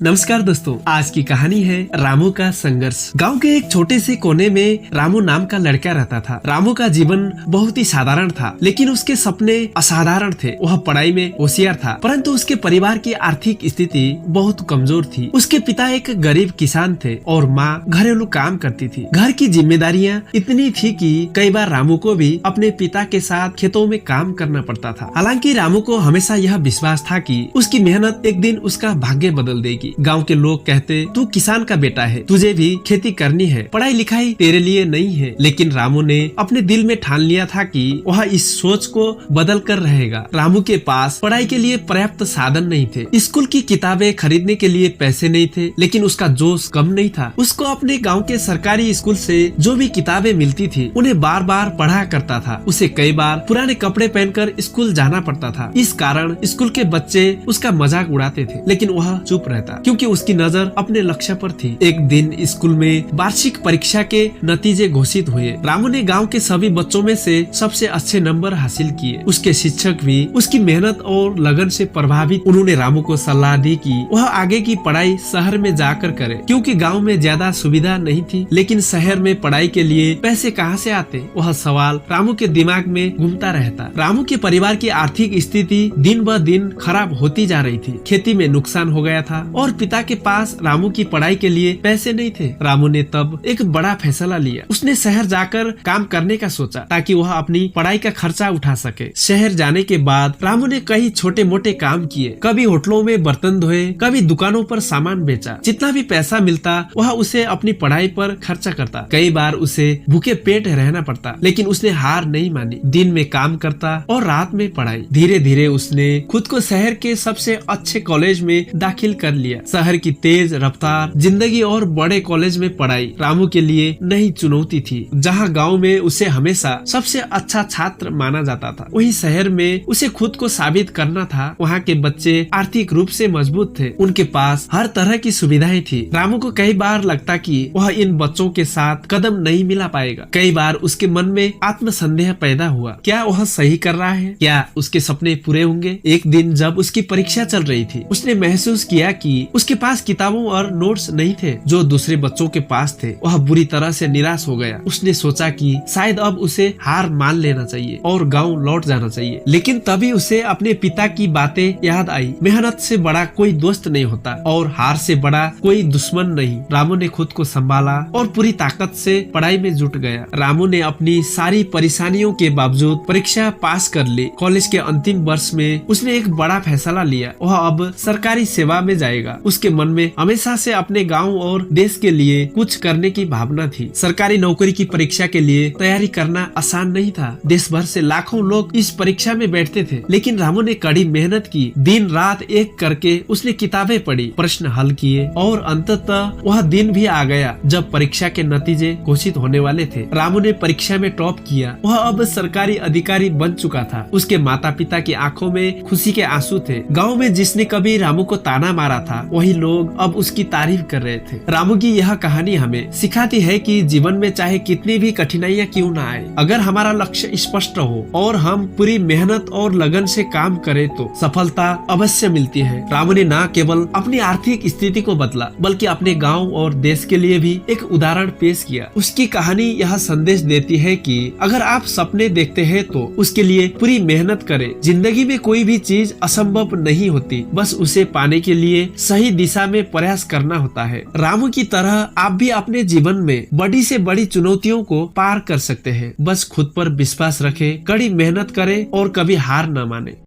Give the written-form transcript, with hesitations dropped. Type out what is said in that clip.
नमस्कार दोस्तों, आज की कहानी है रामू का संघर्ष। गांव के एक छोटे से कोने में रामू नाम का लड़का रहता था। रामू का जीवन बहुत ही साधारण था, लेकिन उसके सपने असाधारण थे। वह पढ़ाई में होशियार था, परंतु उसके परिवार की आर्थिक स्थिति बहुत कमजोर थी। उसके पिता एक गरीब किसान थे और माँ घरेलू काम करती थी। घर की जिम्मेदारियाँ इतनी थी कि कई बार रामू को भी अपने पिता के साथ खेतों में काम करना पड़ता था। हालांकि रामू को हमेशा यह विश्वास था कि उसकी मेहनत एक दिन उसका भाग्य बदल देगी। गांव के लोग कहते, तू किसान का बेटा है, तुझे भी खेती करनी है, पढ़ाई लिखाई तेरे लिए नहीं है। लेकिन रामू ने अपने दिल में ठान लिया था कि वह इस सोच को बदल कर रहेगा। रामू के पास पढ़ाई के लिए पर्याप्त साधन नहीं थे। स्कूल की किताबें खरीदने के लिए पैसे नहीं थे, लेकिन उसका जोश कम नहीं था। उसको अपने गाँव के सरकारी स्कूल से जो भी किताबें मिलती थी उन्हें बार बार पढ़ा करता था। उसे कई बार पुराने कपड़े पहनकर स्कूल जाना पड़ता था। इस कारण स्कूल के बच्चे उसका मजाक उड़ाते थे, लेकिन वह चुप रहता क्योंकि उसकी नजर अपने लक्ष्य पर थी। एक दिन स्कूल में वार्षिक परीक्षा के नतीजे घोषित हुए। रामू ने गांव के सभी बच्चों में से सबसे अच्छे नंबर हासिल किए। उसके शिक्षक भी उसकी मेहनत और लगन से प्रभावित। उन्होंने रामू को सलाह दी कि वह आगे की पढ़ाई शहर में जाकर करे, क्योंकि गांव में ज्यादा सुविधा नहीं थी। लेकिन शहर में पढ़ाई के लिए पैसे कहाँ से आते, वह सवाल रामू के दिमाग में घूमता रहता। रामू के परिवार की आर्थिक स्थिति दिन ब दिन खराब होती जा रही थी। खेती में नुकसान हो गया था और पिता के पास रामू की पढ़ाई के लिए पैसे नहीं थे। रामू ने तब एक बड़ा फैसला लिया। उसने शहर जाकर काम करने का सोचा, ताकि वह अपनी पढ़ाई का खर्चा उठा सके। शहर जाने के बाद रामू ने कई छोटे मोटे काम किए। कभी होटलों में बर्तन धोए, कभी दुकानों पर सामान बेचा। जितना भी पैसा मिलता वह उसे अपनी पढ़ाई पर खर्चा करता। कई बार उसे भूखे पेट रहना पड़ता, लेकिन उसने हार नहीं मानी। दिन में काम करता और रात में पढ़ाई। धीरे धीरे उसने खुद को शहर के सबसे अच्छे कॉलेज में दाखिल कर लिया। शहर की तेज रफ्तार जिंदगी और बड़े कॉलेज में पढ़ाई रामू के लिए नई चुनौती थी। जहां गांव में उसे हमेशा सबसे अच्छा छात्र माना जाता था, वहीं शहर में उसे खुद को साबित करना था। वहां के बच्चे आर्थिक रूप से मजबूत थे, उनके पास हर तरह की सुविधाएं थी। रामू को कई बार लगता कि वह इन बच्चों के साथ कदम नहीं मिला पाएगा। कई बार उसके मन में आत्मसंदेह पैदा हुआ, क्या वह सही कर रहा है, क्या उसके सपने पूरे होंगे। एक दिन जब उसकी परीक्षा चल रही थी, उसने महसूस किया कि उसके पास किताबों और नोट्स नहीं थे जो दूसरे बच्चों के पास थे। वह बुरी तरह से निराश हो गया। उसने सोचा कि शायद अब उसे हार मान लेना चाहिए और गांव लौट जाना चाहिए। लेकिन तभी उसे अपने पिता की बातें याद आई। मेहनत से बड़ा कोई दोस्त नहीं होता और हार से बड़ा कोई दुश्मन नहीं। रामू ने खुद को संभाला और पूरी ताकत से पढ़ाई में जुट गया। रामू ने अपनी सारी परेशानियों के बावजूद परीक्षा पास कर ली। कॉलेज के अंतिम वर्ष में उसने एक बड़ा फैसला लिया। वह अब सरकारी सेवा में जाएगा। उसके मन में हमेशा से अपने गांव और देश के लिए कुछ करने की भावना थी। सरकारी नौकरी की परीक्षा के लिए तैयारी करना आसान नहीं था। देश भर से लाखों लोग इस परीक्षा में बैठते थे, लेकिन रामू ने कड़ी मेहनत की। दिन रात एक करके उसने किताबें पढ़ी, प्रश्न हल किए और अंततः वह दिन भी आ गया जब परीक्षा के नतीजे घोषित होने वाले थे। रामू ने परीक्षा में टॉप किया। वह अब सरकारी अधिकारी बन चुका था। उसके माता पिता की आंखों में खुशी के आंसू थे। गाँव में जिसने कभी रामू को ताना मारा था, वही लोग अब उसकी तारीफ कर रहे थे। रामू की यह कहानी हमें सिखाती है कि जीवन में चाहे कितनी भी कठिनाइयां क्यों ना आए, अगर हमारा लक्ष्य स्पष्ट हो और हम पूरी मेहनत और लगन से काम करें तो सफलता अवश्य मिलती है। रामू ने न केवल अपनी आर्थिक स्थिति को बदला, बल्कि अपने गांव और देश के लिए भी एक उदाहरण पेश किया। उसकी कहानी यह संदेश देती है कि अगर आप सपने देखते हैं तो उसके लिए पूरी मेहनत करें। जिंदगी में कोई भी चीज असंभव नहीं होती, बस उसे पाने के लिए सही दिशा में प्रयास करना होता है। रामू की तरह आप भी अपने जीवन में बड़ी से बड़ी चुनौतियों को पार कर सकते हैं। बस खुद पर विश्वास रखें, कड़ी मेहनत करें और कभी हार न माने।